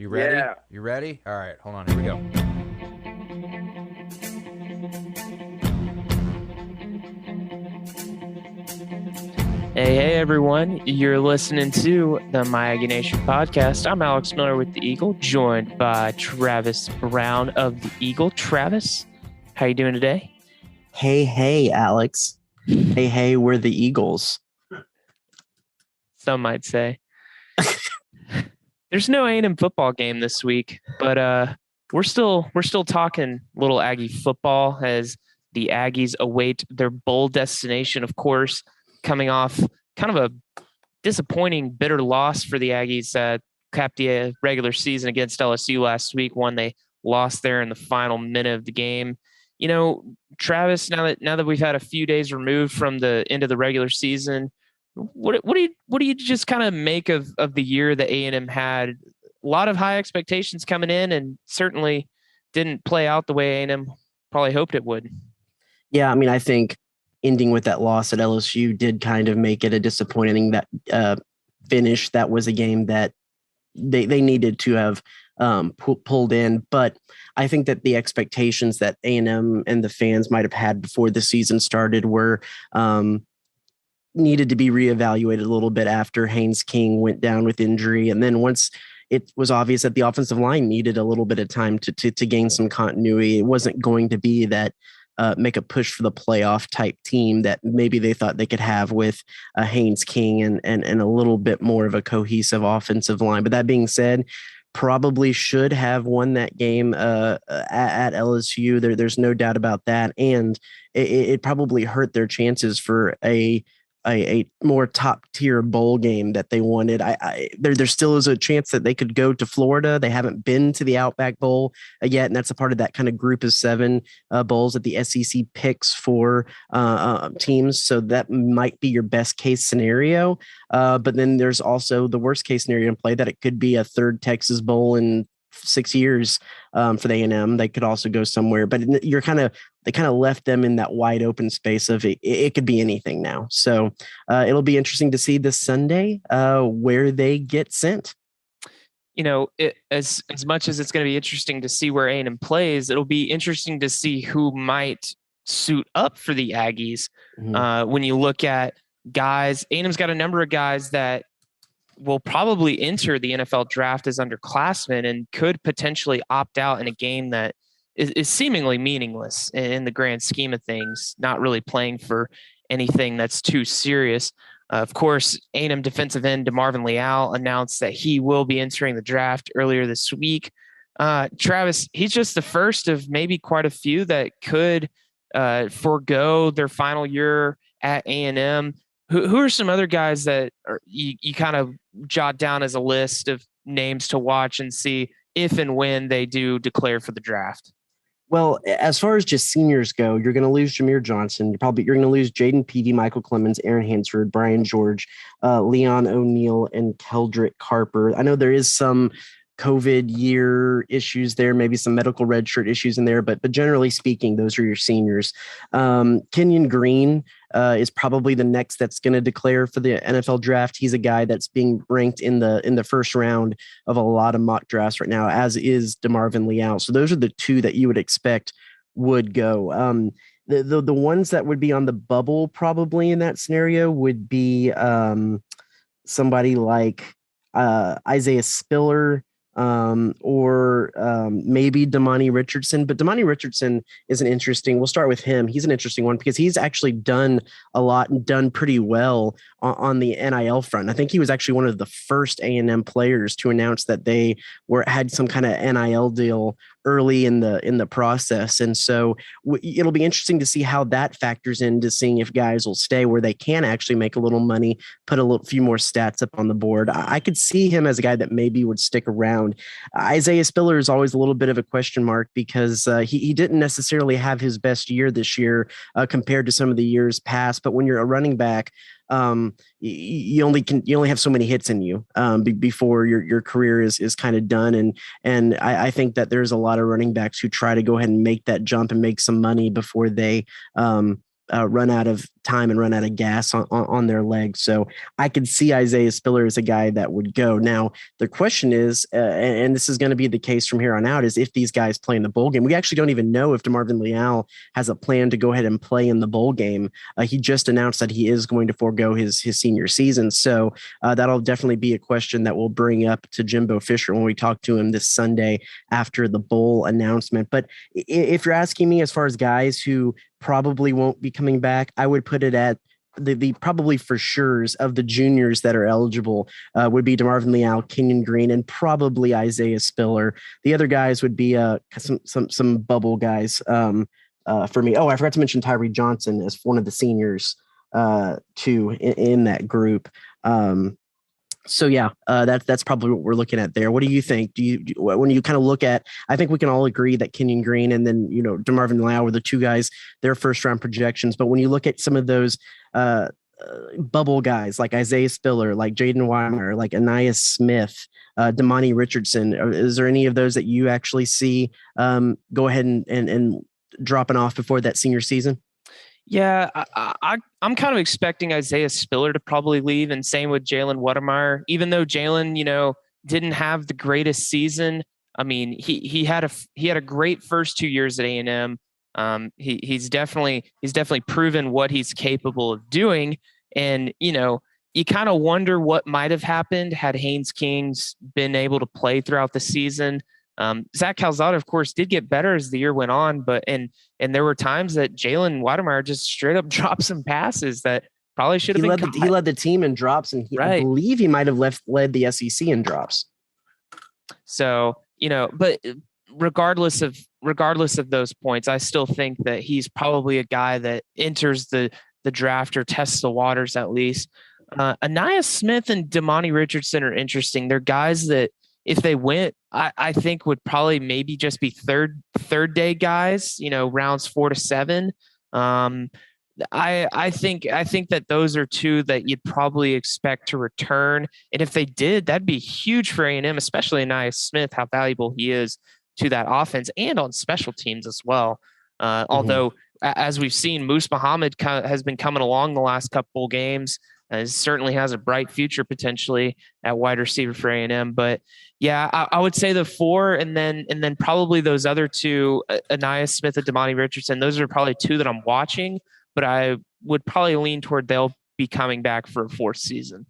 You ready? Yeah. You ready? All right, hold on. Here we go. Hey, everyone. You're listening to the My Aggie Nation podcast. I'm Alex Miller with the Eagle, joined by Travis Brown of the Eagle. Travis, how you doing today? Hey, Alex. Hey, we're the Eagles. Some might say. There's no A&M football game this week, but we're still talking little Aggie football as the Aggies await their bowl destination, of course, coming off kind of a disappointing, bitter loss for the Aggies. Capped the regular season against LSU last week, one they lost there in the final minute of the game. You know, Travis, now that we've had a few days removed from the end of the regular season, what do you just kind of make of the year that A&M had? A lot of high expectations coming in, and certainly didn't play out the way A&M probably hoped it would. Yeah, I mean, I think ending with that loss at LSU did kind of make it a disappointing finish. That was a game that they needed to have pulled in, but I think that the expectations that A&M and the fans might have had before the season started were needed to be reevaluated a little bit after Haynes King went down with injury. And then once it was obvious that the offensive line needed a little bit of time to gain some continuity, it wasn't going to be that make a push for the playoff type team that maybe they thought they could have with Haynes King and a little bit more of a cohesive offensive line. But that being said, probably should have won that game at LSU. There's no doubt about that. And it probably hurt their chances for a more top tier bowl game that they wanted. There still is a chance that they could go to Florida. They haven't been to the Outback Bowl yet, and that's a part of that kind of group of 7 bowls that the SEC picks for teams. So that might be your best case scenario. But then there's also the worst case scenario in play, that it could be a 3rd Texas Bowl in 6 years for the A&M. They could also go somewhere, but they kind of left them in that wide open space of it could be anything now. So it'll be interesting to see this Sunday where they get sent. You know, as much as it's going to be interesting to see where A&M plays, it'll be interesting to see who might suit up for the Aggies. Mm-hmm. When you look at guys, A&M's got a number of guys that will probably enter the NFL draft as underclassmen and could potentially opt out in a game that is seemingly meaningless in the grand scheme of things, not really playing for anything that's too serious. Of course, A&M defensive end DeMarvin Leal announced that he will be entering the draft earlier this week. Travis, he's just the first of maybe quite a few that could forego their final year at A&M. Who are some other guys that you kind of jot down as a list of names to watch and see if and when they do declare for the draft? Well, as far as just seniors go, you're going to lose Jameer Johnson. You're going to lose Jaden Peavy, Michael Clemens, Aaron Hansford, Brian George, Leon O'Neal, and Keldrick Carper. I know there is some COVID year issues there, maybe some medical redshirt issues in there, but generally speaking, those are your seniors. Kenyan Green is probably the next that's going to declare for the NFL draft. He's a guy that's being ranked in the first round of a lot of mock drafts right now, as is DeMarvin Leal. So those are the 2 that you would expect would go. The ones that would be on the bubble probably in that scenario would be somebody like Isaiah Spiller, or maybe Damani Richardson. But Damani Richardson is we'll start with him. He's an interesting one because he's actually done a lot and done pretty well on the NIL front. I think he was actually one of the first A&M players to announce that they had some kind of NIL deal early in the process. And so it'll be interesting to see how that factors into seeing if guys will stay where they can actually make a little money, put a few more stats up on the board. I could see him as a guy that maybe would stick around. Isaiah Spiller is always a little bit of a question mark because he didn't necessarily have his best year this year compared to some of the years past. But when you're a running back, you only have so many hits in you before your career is kind of done. And I think that there's a lot of running backs who try to go ahead and make that jump and make some money before they run out of time and run out of gas on their legs. So I could see Isaiah Spiller as a guy that would go. Now, the question is, and this is going to be the case from here on out, is if these guys play in the bowl game. We actually don't even know if DeMarvin Leal has a plan to go ahead and play in the bowl game. He just announced that he is going to forego his senior season. So that'll definitely be a question that we'll bring up to Jimbo Fisher when we talk to him this Sunday after the bowl announcement. But if you're asking me as far as guys who probably won't be coming back, I would put it at the probably for sure's of the juniors that are eligible would be DeMarvin Leal, Kenyan Green, and probably Isaiah Spiller. The other guys would be some bubble guys for me. Oh, I forgot to mention Tyree Johnson as one of the seniors too in that group. So yeah, that's probably what we're looking at there. What do you think? When you kind of look at, I think we can all agree that Kenyan Green and then, DeMarvin Leal were the two guys, their first round projections. But when you look at some of those bubble guys like Isaiah Spiller, like Jaden Weimer, like Anaya Smith, Damani Richardson, is there any of those that you actually see go ahead and dropping off before that senior season? Yeah, I'm kind of expecting Isaiah Spiller to probably leave, and same with Jalen Watermeyer. Even though Jalen, didn't have the greatest season, I mean, he had a great first 2 years at A&M. He's definitely proven what he's capable of doing, and you kind of wonder what might have happened had Haynes Kings been able to play throughout the season. Zach Calzada, of course, did get better as the year went on, but and there were times that Jalen Watermeyer just straight up dropped some passes that probably should have been. He led the team in drops, and I believe he might have led the SEC in drops. So but regardless of those points, I still think that he's probably a guy that enters the draft or tests the waters at least. Anaya Smith and Damani Richardson are interesting. They're guys that, if they went, I think would probably maybe just be third day guys, rounds 4 to 7. I think that those are two that you'd probably expect to return. And if they did, that'd be huge for A&M, especially Anaya Smith, how valuable he is to that offense and on special teams as well. Although, as we've seen, Moose Muhammad has been coming along the last couple games. Certainly has a bright future potentially at wide receiver for A&M. But yeah, I would say the 4, and then probably those other two, Anaya Smith and Damani Richardson. Those are probably two that I'm watching, but I would probably lean toward they'll be coming back for a 4th season.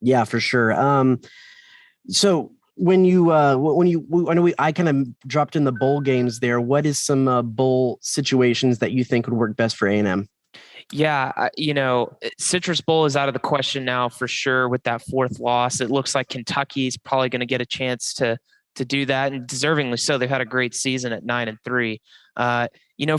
Yeah, for sure. So when I kind of dropped in the bowl games there, what is some bowl situations that you think would work best for A&M? Yeah, Citrus Bowl is out of the question now for sure with that 4th loss. It looks like Kentucky's probably going to get a chance to do that, and deservingly so. They've had a great season at 9-3.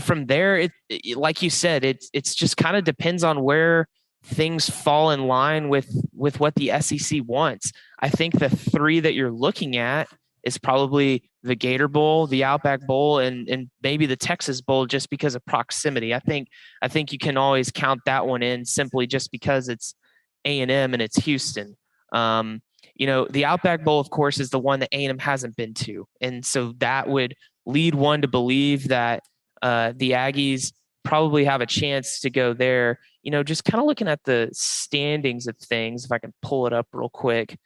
From there, like you said, it's just kind of depends on where things fall in line with what the SEC wants. I think the 3 that you're looking at is probably the Gator Bowl, the Outback Bowl, and maybe the Texas Bowl, just because of proximity. I think you can always count that one in simply just because it's A&M and it's Houston. The Outback Bowl, of course, is the one that A&M hasn't been to, and so that would lead one to believe that the Aggies probably have a chance to go there. Just kind of looking at the standings of things, if I can pull it up real quick,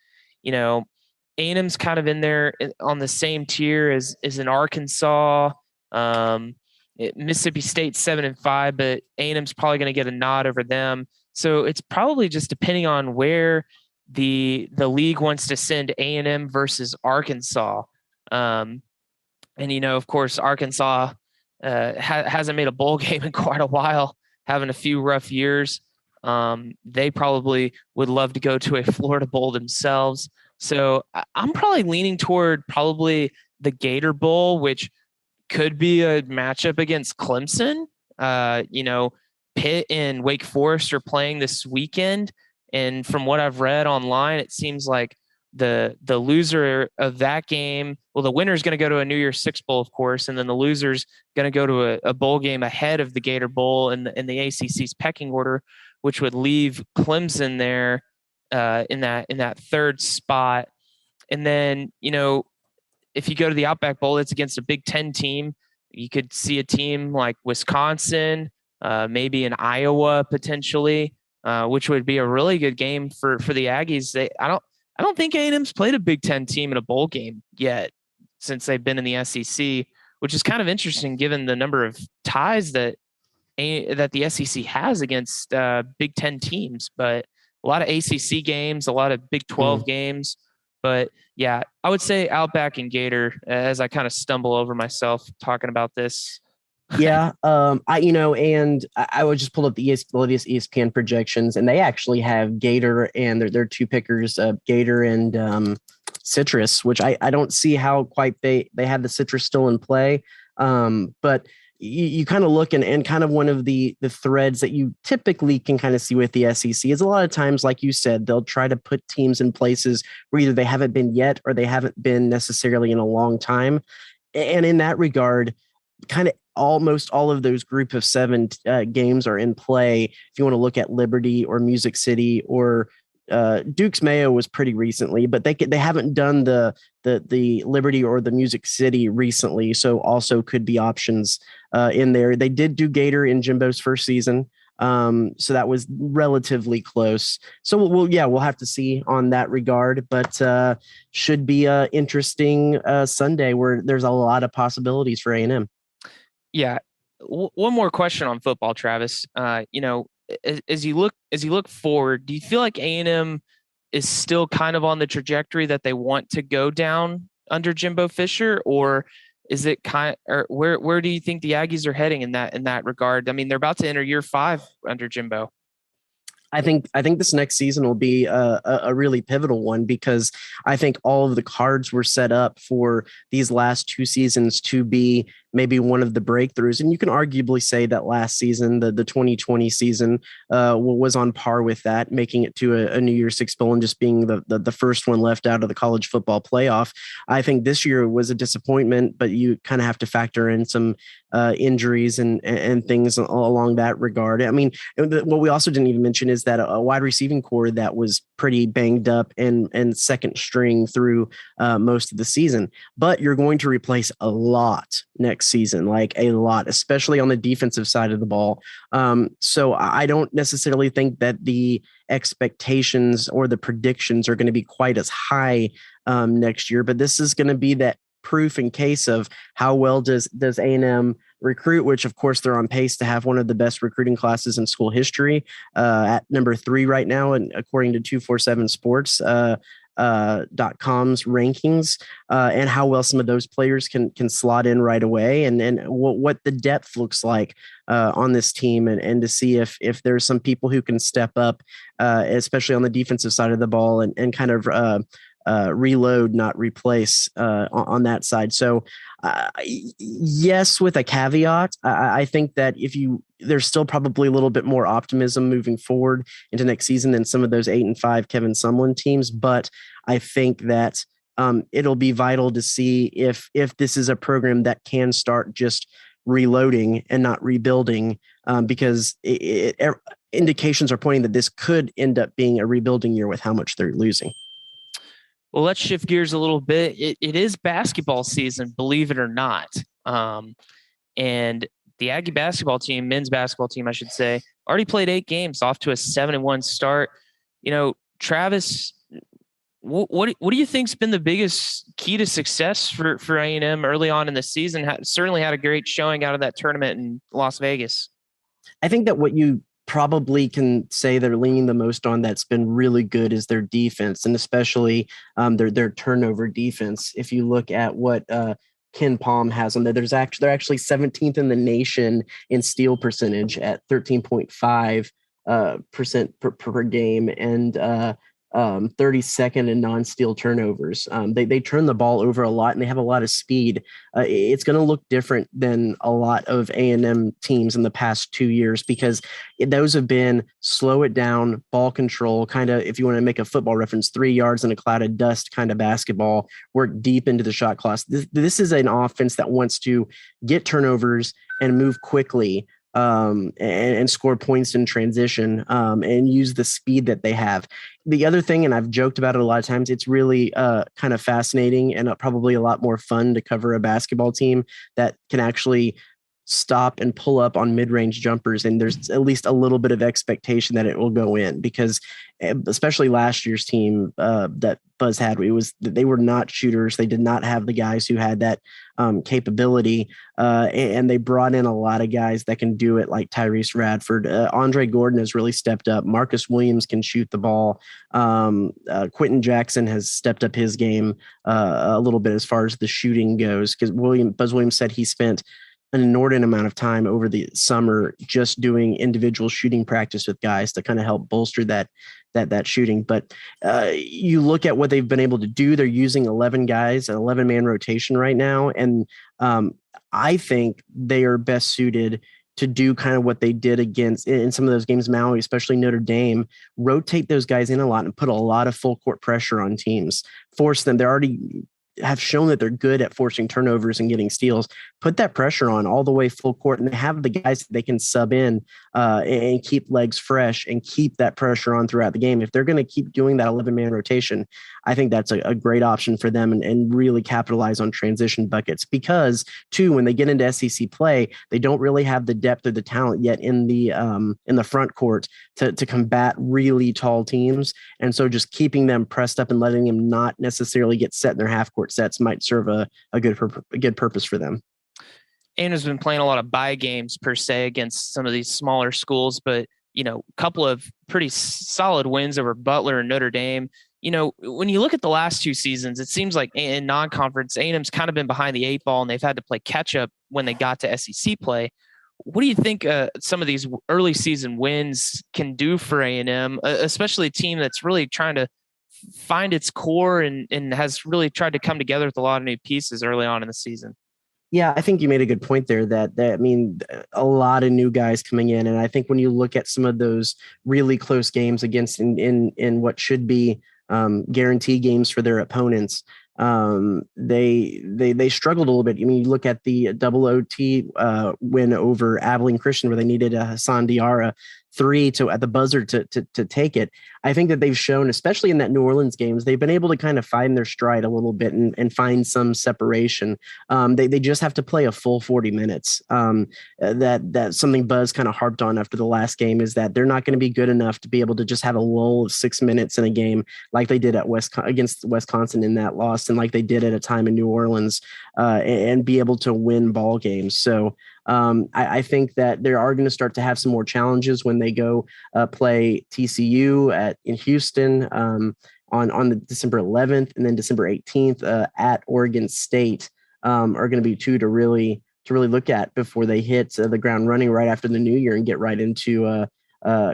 A&M's kind of in there on the same tier as in Arkansas. Mississippi State 7-5, but A&M's probably going to get a nod over them. So it's probably just depending on where the league wants to send A&M versus Arkansas. Of course, Arkansas hasn't made a bowl game in quite a while, having a few rough years. They probably would love to go to a Florida Bowl themselves. So I'm probably leaning toward probably the Gator Bowl, which could be a matchup against Clemson. Pitt and Wake Forest are playing this weekend. And from what I've read online, it seems like the loser of that game, well, the winner is going to go to a New Year's Six Bowl, of course, and then the loser's going to go to a bowl game ahead of the Gator Bowl in the ACC's pecking order, which would leave Clemson there in that 3rd spot. And then, if you go to the Outback Bowl, it's against a Big Ten team. You could see a team like Wisconsin, maybe in Iowa potentially, which would be a really good game for the Aggies. I don't think A&M's played a Big Ten team in a bowl game yet since they've been in the SEC, which is kind of interesting given the number of ties that the SEC has against Big Ten teams. But a lot of ACC games, a lot of Big 12 games. But yeah, I would say Outback and Gator as I kind of stumble over myself talking about this. Yeah. I would just pull up the latest ESPN projections, and they actually have Gator and their two pickers, Gator and Citrus, which I don't see how quite they have the Citrus still in play. But you kind of look and kind of one of the threads that you typically can kind of see with the SEC is a lot of times, like you said, they'll try to put teams in places where either they haven't been yet or they haven't been necessarily in a long time. And in that regard, kind of almost all of those group of 7 games are in play. If you want to look at Liberty or Music City or Duke's Mayo was pretty recently, but they haven't done the Liberty or the Music City recently, so also could be options in there. They did do Gator in Jimbo's first season, so that was relatively close. So we'll have to see on that regard, but should be a interesting Sunday where there's a lot of possibilities for A&M. Yeah. One more question on football, Travis. As you look forward, do you feel like A&M is still kind of on the trajectory that they want to go down under Jimbo Fisher, or is it or where do you think the Aggies are heading in that regard? I mean, they're about to enter year 5 under Jimbo. I think this next season will be a really pivotal one because I think all of the cards were set up for these last 2 seasons to be maybe one of the breakthroughs. And you can arguably say that last season, the 2020 season, was on par with that, making it to a New Year's Six Bowl and just being the first one left out of the college football playoff. I think this year was a disappointment, but you kind of have to factor in some injuries and things along that regard. I mean, what we also didn't even mention is that a wide receiving core that was pretty banged up and second string through most of the season. But you're going to replace a lot next season, like a lot, especially on the defensive side of the ball. So I don't necessarily think that the expectations or the predictions are going to be quite as high next year, but this is going to be that proof in case of how well does A&M recruit, which of course they're on pace to have one of the best recruiting classes in school history, at number 3 right now, and according to 247 Sports .com's rankings, and how well some of those players can slot in right away, and what the depth looks like on this team, and to see if there's some people who can step up, especially on the defensive side of the ball, and kind of reload, not replace on that side. So yes, with a caveat, I think that there's still probably a little bit more optimism moving forward into next season than some of those 8-5 Kevin Sumlin teams. But I think that it'll be vital to see if this is a program that can start just reloading and not rebuilding, because indications are pointing that this could end up being a rebuilding year with how much they're losing. Well, let's shift gears a little bit. It is basketball season, believe it or not. And the Aggie basketball team, men's basketball team, I should say, already played 8 games, off to a 7-1 start. Travis, what do you think's been the biggest key to success for A&M early on in the season? Certainly had a great showing out of that tournament in Las Vegas. I think that what you probably can say they're leaning the most on that's been really good is their defense, and especially their turnover defense. If you look at what Ken Palm has on there, they're actually 17th in the nation in steal percentage at 13.5 percent per game, and 32nd in non-steal turnovers. They turn the ball over a lot, and they have a lot of speed. It's going to look different than a lot of A&M teams in the past 2 years, because those have been slow it down, ball control, kind of, if you want to make a football reference, 3 yards in a cloud of dust kind of basketball, work deep into the shot clock. This is an offense that wants to get turnovers and move quickly, and score points in transition, and use the speed that they have. The other thing, and I've joked about it a lot of times, it's really kind of fascinating and probably a lot more fun to cover a basketball team that can actually stop and pull up on mid-range jumpers, and there's at least a little bit of expectation that it will go in, because especially last year's team that Buzz had, they were not shooters. They did not have the guys who had that capability, and they brought in a lot of guys that can do it, like Tyrese Radford. Andre Gordon has really stepped up. Marcus Williams can shoot the ball. Quentin Jackson has stepped up his game a little bit as far as the shooting goes, because Buzz Williams said he spent an inordinate amount of time over the summer just doing individual shooting practice with guys to kind of help bolster that shooting. But you look at what they've been able to do. They're using 11 guys, an 11-man rotation right now. And I think they are best suited to do kind of what they did against in some of those games, Maui, especially Notre Dame, rotate those guys in a lot and put a lot of full court pressure on teams, force them. They're already have shown that they're good at forcing turnovers and getting steals. Put that pressure on all the way full court, and have the guys that they can sub in and keep legs fresh and keep that pressure on throughout the game. If they're going to keep doing that 11-man rotation, I think that's a great option for them, and really capitalize on transition buckets, because too, when they get into SEC play, they don't really have the depth or the talent yet in the front court to combat really tall teams. And so just keeping them pressed up and letting them not necessarily get set in their half court sets might serve a good purpose for them. And has been playing a lot of bye games per se against some of these smaller schools, but a couple of pretty solid wins over Butler and Notre Dame. When you look at the last two seasons, it seems like in non-conference, A&M's kind of been behind the eight ball, and they've had to play catch up when they got to SEC play. What do you think some of these early season wins can do for A&M, especially a team that's really trying to find its core and has really tried to come together with a lot of new pieces early on in the season? Yeah, I think you made a good point there that a lot of new guys coming in. And I think when you look at some of those really close games against in what should be guarantee games for their opponents, they struggled a little bit. You look at the double OT win over Abilene Christian, where they needed a Hassan Diarra 3 at the buzzer to take it. I think that they've shown, especially in that New Orleans games, they've been able to kind of find their stride a little bit and find some separation. They just have to play a full 40 minutes. That's something Buzz kind of harped on after the last game, is that they're not going to be good enough to be able to just have a lull of 6 minutes in a game like they did against Wisconsin in that loss, and like they did at a time in New Orleans, and be able to win ball games. So I think that they are going to start to have some more challenges when they go play TCU in Houston on the December 11th, and then December 18th at Oregon State are going to be two to really look at before they hit the ground running right after the new year and get right into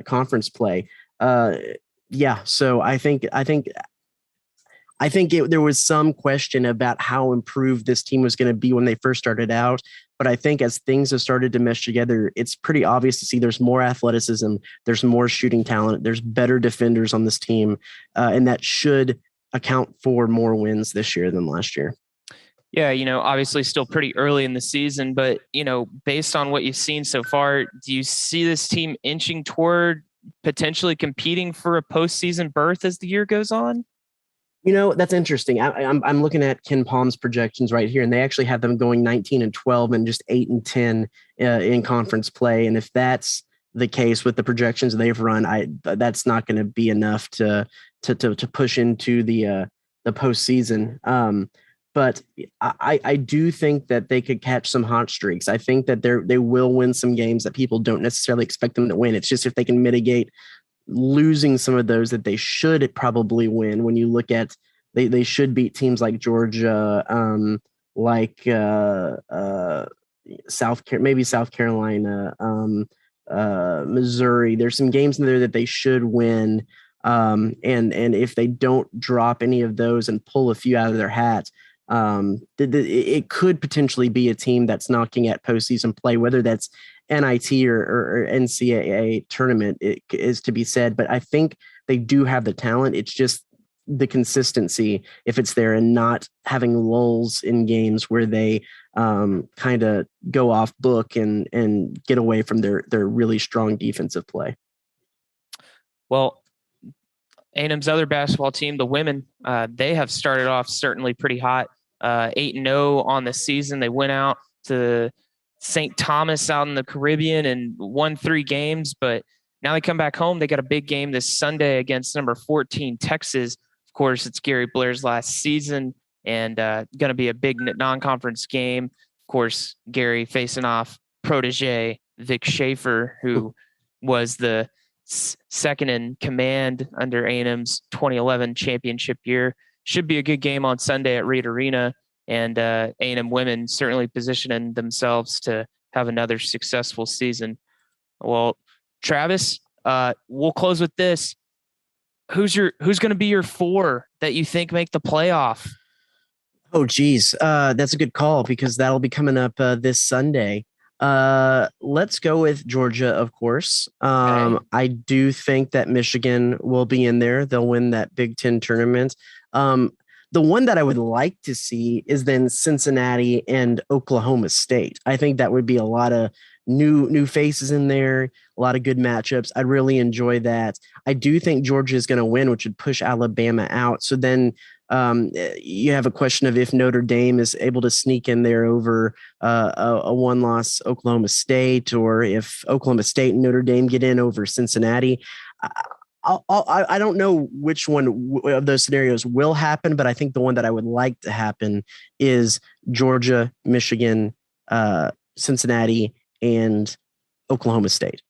conference play. So I think there was some question about how improved this team was going to be when they first started out. But I think as things have started to mesh together, it's pretty obvious to see there's more athleticism, there's more shooting talent, there's better defenders on this team, and that should account for more wins this year than last year. Yeah, obviously still pretty early in the season, but, based on what you've seen so far, do you see this team inching toward potentially competing for a postseason berth as the year goes on? That's interesting. I'm looking at Ken Palm's projections right here, and they actually have them going 19-12 and just 8-10 in conference play. And if that's the case with the projections they've run, that's not going to be enough to push into the postseason. But I do think that they could catch some hot streaks. I think that they will win some games that people don't necessarily expect them to win. It's just if they can mitigate losing some of those that they should probably win. When you look at, they should beat teams like Georgia, South Carolina, Missouri. There's some games in there that they should win. And if they don't drop any of those and pull a few out of their hat, it could potentially be a team that's knocking at postseason play, whether that's NIT or NCAA tournament. It is to be said, but I think they do have the talent. It's just the consistency, if it's there, and not having lulls in games where they kind of go off book and get away from their really strong defensive play. Well, A&M's other basketball team, the women, they have started off certainly pretty hot, 8-0 on the season. They went out to St. Thomas out in the Caribbean and won 3 games, but now they come back home. They got a big game this Sunday against number 14 Texas. Of course, it's Gary Blair's last season and going to be a big non-conference game. Of course, Gary facing off protege Vic Schaefer, who was the second in command under A&M's 2011 championship year. Should be a good game on Sunday at Reed Arena, and A&M women certainly positioning themselves to have another successful season. Well, Travis, we'll close with this. Who's going to be your 4 that you think make the playoff? Oh, geez. That's a good call because that'll be coming up this Sunday. Let's go with Georgia, of course. Okay. I do think that Michigan will be in there. They'll win that Big Ten tournament. The one that I would like to see is then Cincinnati and Oklahoma State. I think that would be a lot of new faces in there, a lot of good matchups. I'd really enjoy that. I do think Georgia is going to win, which would push Alabama out. So then you have a question of if Notre Dame is able to sneak in there over a one-loss Oklahoma State, or if Oklahoma State and Notre Dame get in over Cincinnati. I don't know which one of those scenarios will happen, but I think the one that I would like to happen is Georgia, Michigan, Cincinnati, and Oklahoma State.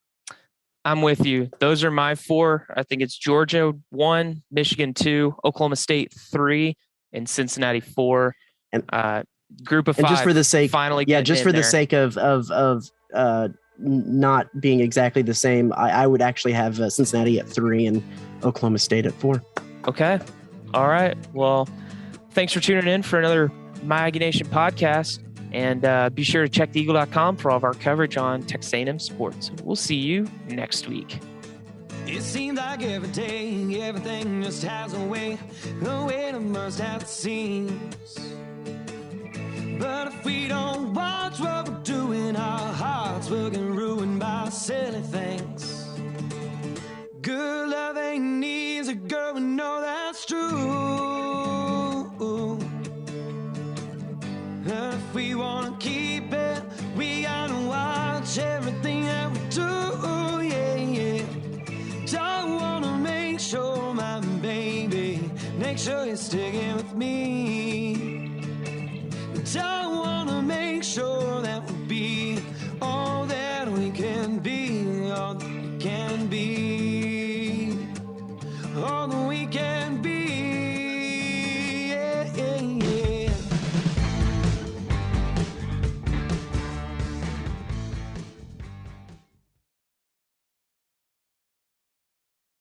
I'm with you. Those are my 4. I think it's Georgia 1, Michigan 2, Oklahoma State 3, and Cincinnati 4. And group of 5. And just for the sake, finally, just for the sake of not being exactly the same, I would actually have Cincinnati at 3 and Oklahoma State at 4. Okay. All right. Well, thanks for tuning in for another My Aggie Nation podcast. And be sure to check theeagle.com for all of our coverage on Texas A&M sports. We'll see you next week. It seems like every day, everything just has a way to burst at the seams. But if we don't watch what we're doing, our hearts will get ruined by silly things. Good love ain't easy, girl, we know that's true. And if we wanna keep it, we gotta watch everything that we do, yeah. Don't wanna make sure, my baby, make sure you're sticking with me. Don't wanna make sure that we'll be all that we can be, all that we can be, all that we can